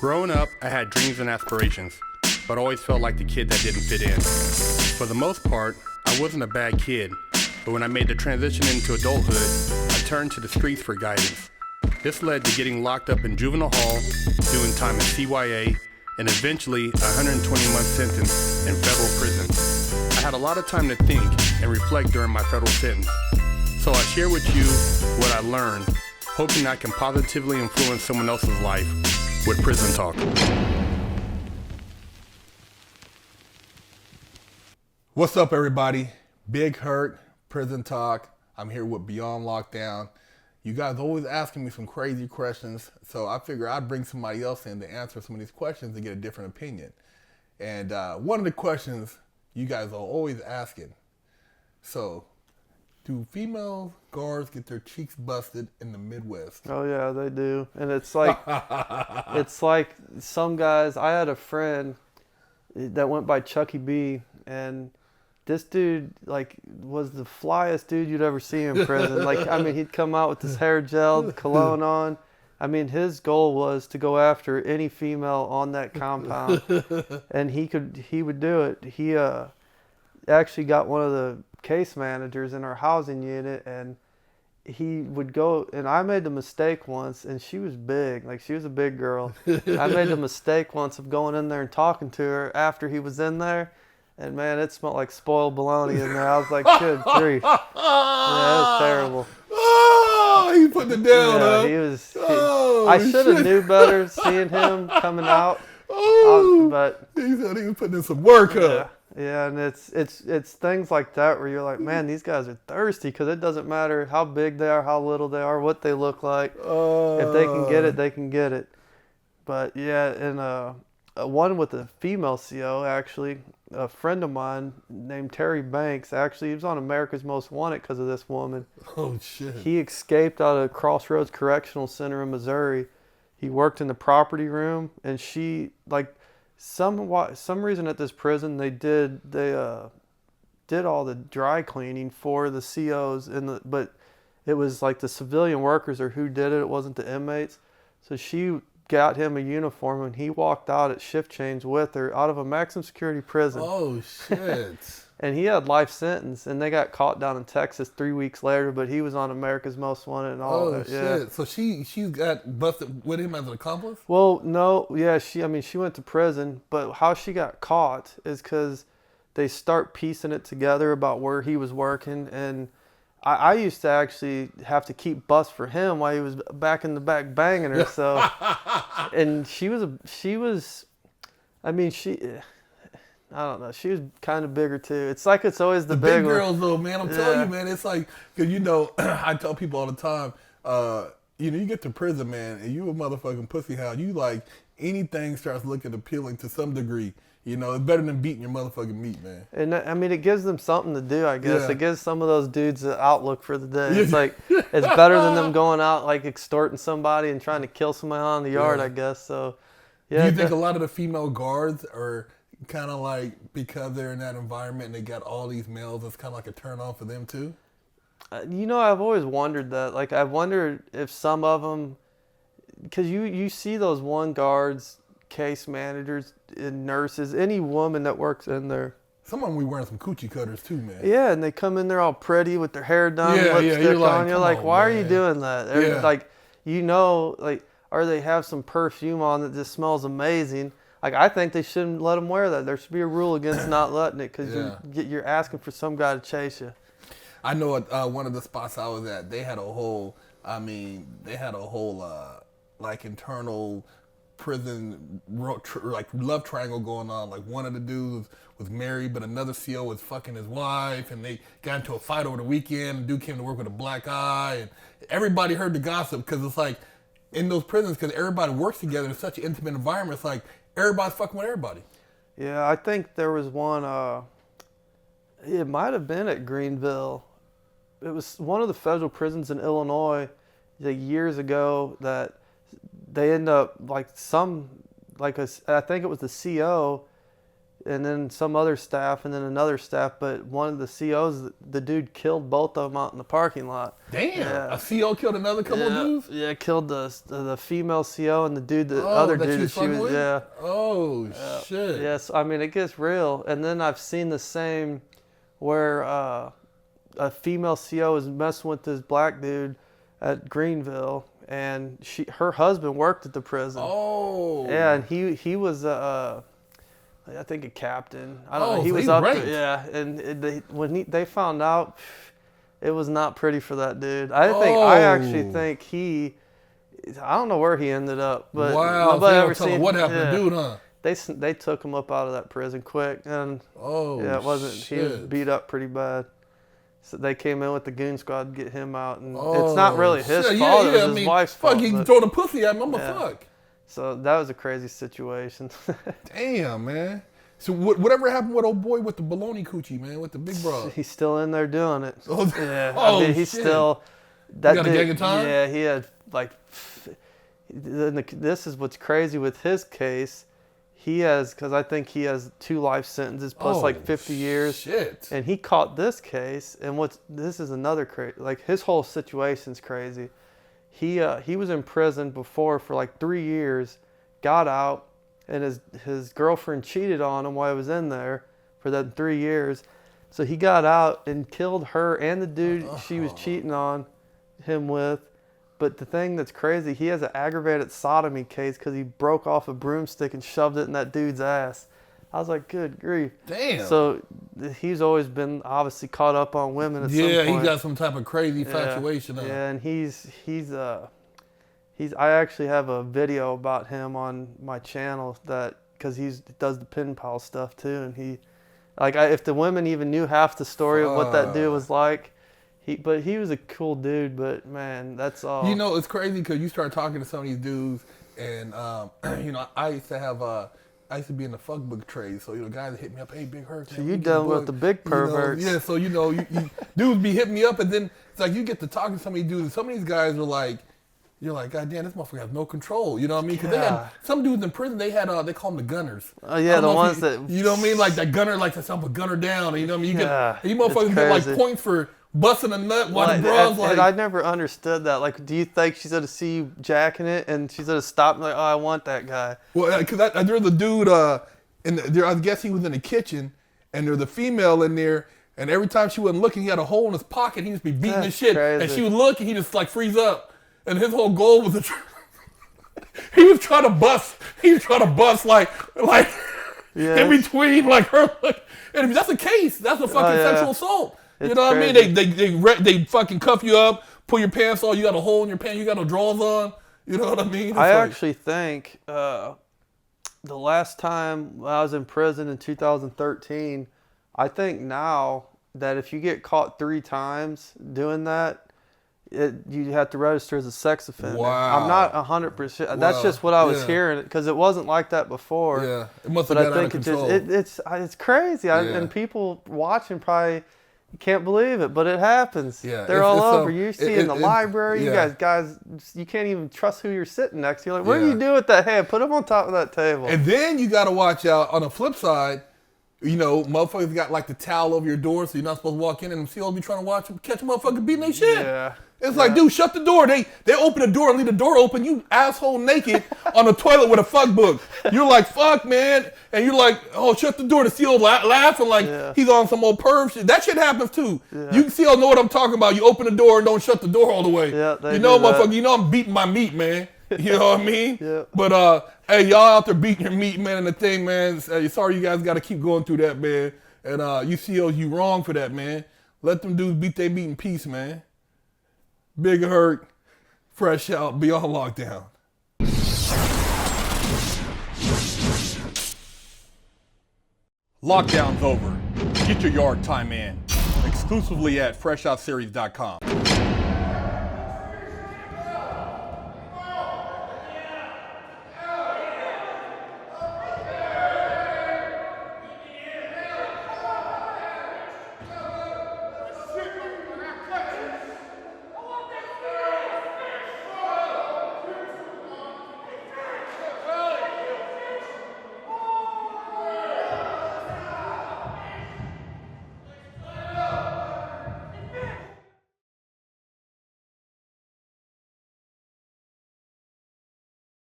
Growing up, I had dreams and aspirations, but always felt like the kid that didn't fit in. For the most part, I wasn't a bad kid, but when I made the transition into adulthood, I turned to the streets for guidance. This led to getting locked up in juvenile hall, doing time in CYA, and eventually a 120-month sentence in federal prison. I had a lot of time to think and reflect during my federal sentence, so I share with you what I learned, hoping I can positively influence someone else's life with Prison Talk. What's up, everybody? Big Herc, Prison Talk. I'm here with Beyond Lockdown. You guys always asking me some crazy questions, so I figure I'd bring somebody else in to answer some of these questions and get a different opinion. And one of the questions you guys are always asking, so do female guards get their cheeks busted in the Midwest? Oh yeah, they do. And it's like some guys, I had a friend that went by Chucky B, and this dude was the flyest dude you'd ever see in prison. He'd come out with his hair gelled, cologne on. I mean, his goal was to go after any female on that compound, and he would do it. He actually got one of the case managers in our housing unit, and he would go, and I made the mistake once, and she was big, she was a big girl. I made the mistake once of going in there and talking to her after he was in there, and man, it smelled like spoiled bologna in there. I was like, good grief. Yeah, it was terrible. Oh, he put it down, huh? He was. I should have knew better seeing him coming out. But he said he was putting in some work, huh? Yeah, and it's things like that where you're like, man, these guys are thirsty, because it doesn't matter how big they are, how little they are, what they look like. If they can get it, they can get it. But yeah, and one with a female CO, actually, a friend of mine named Terry Banks, actually, he was on America's Most Wanted because of this woman. Oh, shit. He escaped out of Crossroads Correctional Center in Missouri. He worked in the property room, and she, some reason at this prison, they did all the dry cleaning for the COs, but it was the civilian workers or who did it. It wasn't the inmates. So she got him a uniform, and he walked out at shift change with her out of a maximum security prison. Oh, shit. And he had life sentence, and they got caught down in Texas 3 weeks later, but he was on America's Most Wanted and all that. Oh, shit. Yeah. So she got busted with him as an accomplice? Well, no. Yeah, she went to prison, but how she got caught is because they start piecing it together about where he was working, and I used to actually have to keep bus for him while he was back in the back banging her. So, and she was, I don't know. She was kind of bigger too. It's always the big girls though, man. I'm telling you, man. It's because I tell people all the time, you get to prison, man, and you a motherfucking pussy hound. You anything starts looking appealing to some degree. It's better than beating your motherfucking meat, man. And it gives them something to do, I guess. Yeah. It gives some of those dudes an outlook for the day. It's it's better than them going out extorting somebody and trying to kill somebody on the yard, I guess. So, yeah. Do you think a lot of the female guards are kind of because they're in that environment and they got all these males, it's kind of a turn on for them too? I've always wondered that. I wonder if some of them, because you see those one guards, case managers, and nurses, any woman that works in there. Some of them be wearing some coochie cutters too, man. Yeah, and they come in there all pretty with their hair done, lipstick you're on. You're like, why man. are you doing that? Or they have some perfume on that just smells amazing. I think they shouldn't let them wear that. There should be a rule against not letting it, because you're asking for some guy to chase you. I know at one of the spots I was at, they had a whole internal prison love triangle going on. One of the dudes was married, but another CO was fucking his wife, and they got into a fight over the weekend. The dude came to work with a black eye, and everybody heard the gossip, because it's in those prisons, because everybody works together in such an intimate environment, it's everybody's fucking with everybody. Yeah, I think there was one, it might have been at Greenville. It was one of the federal prisons in Illinois years ago that they end up I think it was the CO. and then some other staff, and then another staff. But one of the COs, the dude killed both of them out in the parking lot. Damn, Yeah. a CO killed another couple of dudes? Yeah, killed the female CO and the dude, the other dude that she was, with? yeah. Oh, shit. Yes, I mean, it gets real. And then I've seen the same where a female CO is messing with this black dude at Greenville, and her husband worked at the prison. Oh. Yeah, and he was I think a captain. I don't know. He so was he's up ranked. there, yeah. And when they found out, it was not pretty for that dude. I actually think I don't know where he ended up, but wow, nobody so ever tell him seen what happened yeah. to dude, huh? They took him up out of that prison quick, and yeah, it wasn't. Shit. He was beat up pretty bad. So they came in with the goon squad to get him out, and it's not really his fault. It was his wife's fault. Fuck, you throw the pussy at him, I'm a fuck. So that was a crazy situation. Damn, man. So whatever happened with old boy with the baloney coochie, man, with the big bro? He's still in there doing it. Oh, yeah, oh, I mean, he's shit. still. That He got a dude, gang of time? Yeah, he had like. This is what's crazy with his case. He has, because I think he has 2 life sentences plus like 50 years. Shit. And he caught this case, and this is another crazy. Like his whole situation's crazy. He was in prison before for like 3 years, got out, and his girlfriend cheated on him while he was in there for that 3 years. So he got out and killed her and the dude she was cheating on him with. But the thing that's crazy, he has an aggravated sodomy case because he broke off a broomstick and shoved it in that dude's ass. I was like, good grief. Damn. So he's always been obviously caught up on women at some point. Yeah, he got some type of crazy infatuation. Yeah, and he's I actually have a video about him on my channel because he does the pen pal stuff too, and if the women even knew half the story of what that dude was like. But he was a cool dude, but man, that's all. You know, it's crazy because you start talking to some of these dudes, and you know, I used to be in the fuck book trade, so you know, guys hit me up, hey, Big Herc. So you dealing with the big perverts? Yeah, so you know, you dudes be hitting me up, and then it's like you get to talking to some of these dudes, and some of these guys are like, you're like, God damn, this motherfucker has no control. You know what I mean? Because they had some dudes in prison. They had they call them the gunners. Oh yeah, the ones that you know what I mean? Like that gunner, like to a gunner down. And you know what I mean? You it's motherfuckers get like crazy. points for busting a nut while the bros like. And I never understood that. Like, do you think she's gonna see you jacking it and she's gonna stop and like, oh, I want that guy? Well, because there's a dude, I guess he was in the kitchen, and there's a female in there, and every time she wasn't looking, he had a hole in his pocket. He just be beating the shit, crazy. and she would look, and he just like freeze up, and his whole goal was to. He was trying to bust. Like in between, like her. And if that's a case, that's a fucking sexual assault. You know what I mean? They fucking cuff you up, pull your pants off. You got a hole in your pants. You got no drawers on. You know what I mean? I actually think the last time I was in prison in 2013, I think now that if you get caught 3 times doing that, you have to register as a sex offender. Wow. I'm not 100%. That's just what I was hearing, because it wasn't like that before. Yeah, it must have been out of control. It's crazy, and people watching probably can't believe it, but it happens. Yeah, they're all over. You see in the library, you guys, you can't even trust who you're sitting next to. You're like, what do you do with that hand? Put them on top of that table. And then you got to watch out on the flip side. You know, motherfuckers got like the towel over your door, so you're not supposed to walk in, and them COs be trying to catch a motherfucker beating their shit. Yeah. It's like, dude, shut the door. They open the door and leave the door open. You asshole naked on the toilet with a fuck book. You're like, fuck, man. And you're like, oh, shut the door. The CO laughing like he's on some old perv shit. That shit happens too. Yeah. You CO know what I'm talking about. You open the door and don't shut the door all the way. Yeah, you know, motherfucker, you know I'm beating my meat, man. You know what I mean? Yeah. But, hey, y'all out there beating your meat, man, and the thing, man. Sorry you guys got to keep going through that, man. And you COs, you wrong for that, man. Let them dudes beat their meat in peace, man. Big Herc, fresh out, beyond lockdown. Lockdown's over. Get your yard time in. Exclusively at FreshOutSeries.com.